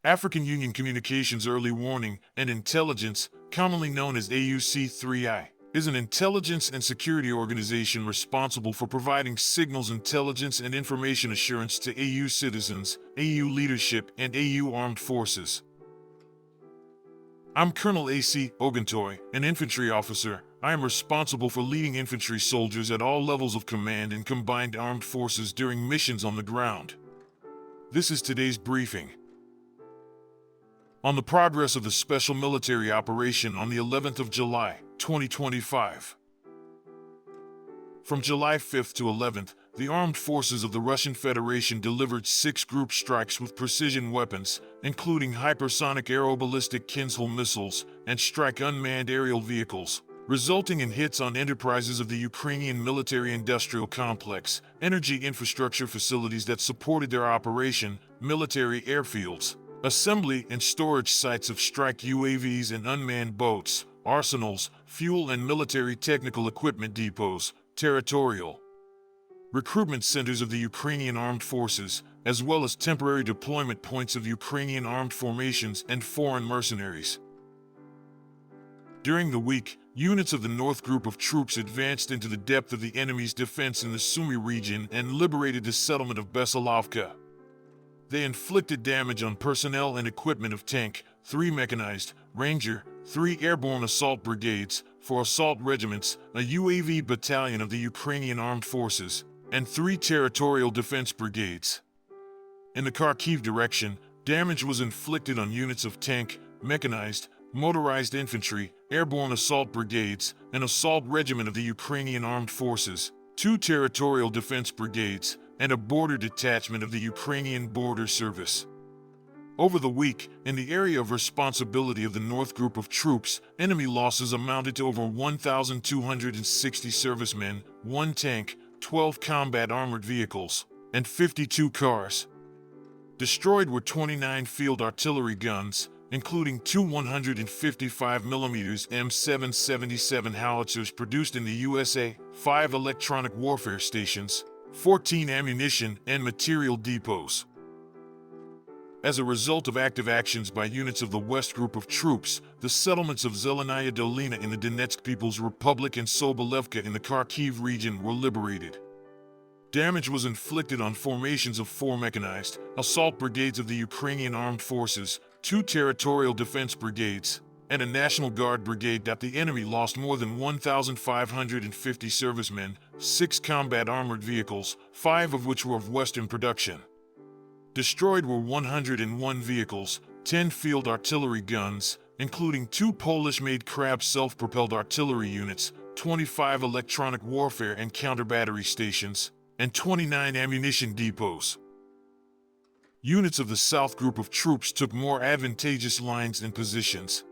African Union Communications Early Warning and Intelligence, commonly known as AUC3I, is an intelligence and security organization responsible for providing signals intelligence and information assurance to AU citizens, AU leadership, and AU armed forces. I'm Colonel A.C. Oguntoye, an infantry officer. I am responsible for leading infantry soldiers at all levels of command in combined armed forces during missions on the ground. This is today's briefing. On the progress of the special military operation on the 11th of July, 2025. From July 5th to 11th, the armed forces of the Russian Federation delivered 6 group strikes with precision weapons, including hypersonic aeroballistic Kinzhal missiles and strike unmanned aerial vehicles, resulting in hits on enterprises of the Ukrainian military-industrial complex, energy infrastructure facilities that supported their operation, military airfields, assembly and storage sites of strike UAVs and unmanned boats, arsenals, fuel and military technical equipment depots, territorial recruitment centers of the Ukrainian armed forces, as well as temporary deployment points of Ukrainian armed formations and foreign mercenaries. During the week, units of the North Group of troops advanced into the depth of the enemy's defense in the Sumy region and liberated the settlement of Besilovka. They inflicted damage on personnel and equipment of Tank, 3 Mechanized, Ranger, 3 Airborne Assault Brigades, 4 Assault Regiments, a UAV battalion of the Ukrainian Armed Forces, and 3 Territorial Defense Brigades. In the Kharkiv direction, damage was inflicted on units of Tank, Mechanized, Motorized Infantry, Airborne Assault Brigades, an Assault Regiment of the Ukrainian Armed Forces, 2 Territorial Defense Brigades, and a border detachment of the Ukrainian Border Service. Over the week, in the area of responsibility of the North Group of troops, enemy losses amounted to over 1,260 servicemen, 1 tank, 12 combat armored vehicles, and 52 cars. Destroyed were 29 field artillery guns, including 2 155mm M777 howitzers produced in the USA, 5 electronic warfare stations, 14 ammunition and material depots. As a result of active actions by units of the West Group of troops, the settlements of Zelenaya Dolina in the Donetsk People's Republic and Sobolevka in the Kharkiv region were liberated. Damage was inflicted on formations of 4 mechanized assault brigades of the Ukrainian Armed Forces, 2 territorial defense brigades, and a National Guard brigade. The enemy lost more than 1,550 servicemen, 6 combat armored vehicles, 5 of which were of Western production. Destroyed were 101 vehicles, 10 field artillery guns, including 2 Polish-made Krab self-propelled artillery units, 25 electronic warfare and counter-battery stations, and 29 ammunition depots. Units of the South Group of troops took more advantageous lines and positions.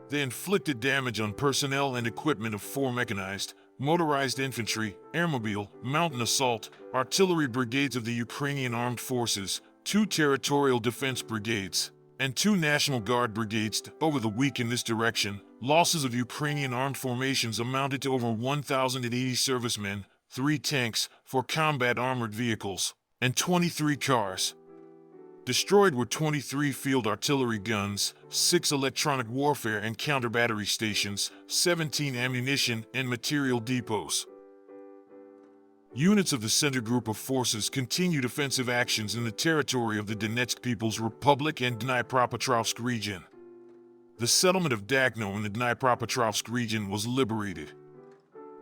They inflicted damage on personnel and equipment of 4 mechanized, motorized infantry, airmobile, mountain assault, artillery brigades of the Ukrainian Armed Forces, 2 territorial defense brigades, and 2 National Guard brigades. Over the week in this direction, losses of Ukrainian armed formations amounted to over 1,080 servicemen, 3 tanks, 4 combat armored vehicles, and 23 cars. Destroyed were 23 field artillery guns, 6 electronic warfare and counter-battery stations, 17 ammunition and material depots. Units of the Center Group of Forces continued offensive actions in the territory of the Donetsk People's Republic and Dnipropetrovsk region. The settlement of Dakno in the Dnipropetrovsk region was liberated.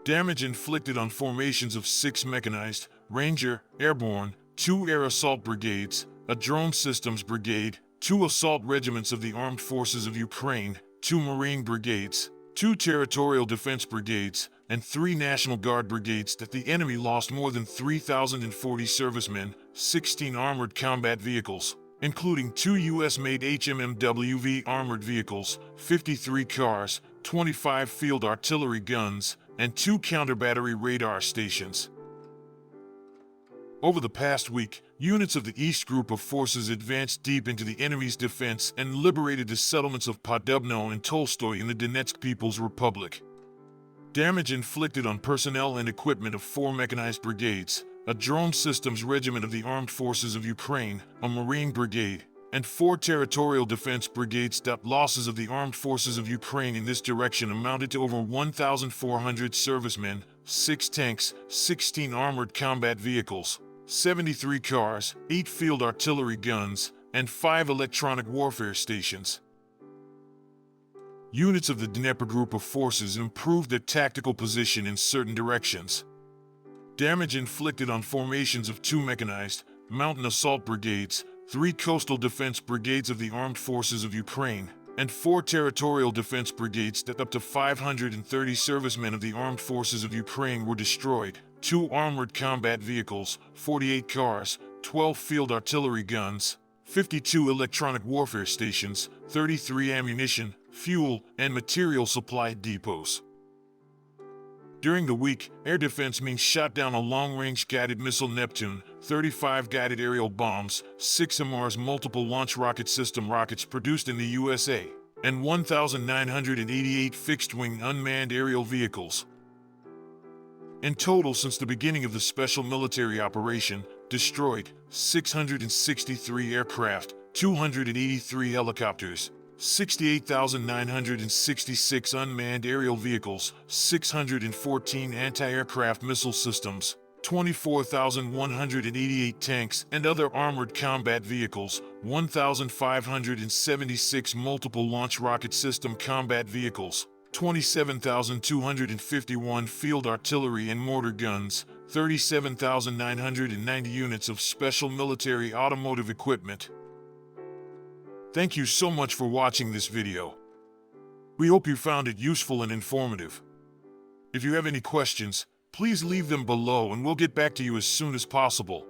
Damage inflicted on formations of 6 mechanized, Ranger, Airborne, 2 Air Assault Brigades, a Drone Systems Brigade, 2 Assault Regiments of the Armed Forces of Ukraine, 2 Marine Brigades, 2 Territorial Defense Brigades, and 3 National Guard Brigades. The enemy lost more than 3,040 servicemen, 16 armored combat vehicles, including 2 U.S.-made HMMWV armored vehicles, 53 cars, 25 field artillery guns, and 2 counter-battery radar stations. Over the past week, units of the East Group of Forces advanced deep into the enemy's defense and liberated the settlements of Podubno and Tolstoy in the Donetsk People's Republic. Damage inflicted on personnel and equipment of 4 mechanized brigades, a drone systems regiment of the Armed Forces of Ukraine, a Marine brigade, and 4 territorial defense brigades. Losses of the armed forces of Ukraine in this direction amounted to over 1,400 servicemen, 6 tanks, 16 armored combat vehicles, 73 cars, 8 field artillery guns, and 5 electronic warfare stations. Units of the Dnieper Group of Forces improved their tactical position in certain directions. Damage inflicted on formations of 2 mechanized, mountain assault brigades, 3 coastal defense brigades of the armed forces of Ukraine, and 4 territorial defense brigades. Up to 530 servicemen of the armed forces of Ukraine were destroyed, 2 armored combat vehicles, 48 cars, 12 field artillery guns, 52 electronic warfare stations, 33 ammunition, fuel, and material supply depots. During the week, air defense means shot down a long-range guided missile Neptune, 35 guided aerial bombs, 6 MRS multiple launch rocket system rockets produced in the USA, and 1,988 fixed-wing unmanned aerial vehicles. In total, since the beginning of the special military operation, destroyed 663 aircraft, 283 helicopters, 68,966 unmanned aerial vehicles, 614 anti-aircraft missile systems, 24,188 tanks and other armored combat vehicles, 1,576 multiple launch rocket system combat vehicles, 27,251 field artillery and mortar guns, 37,990 units of special military automotive equipment. Thank you so much for watching this video. We hope you found it useful and informative. If you have any questions, please leave them below and we'll get back to you as soon as possible.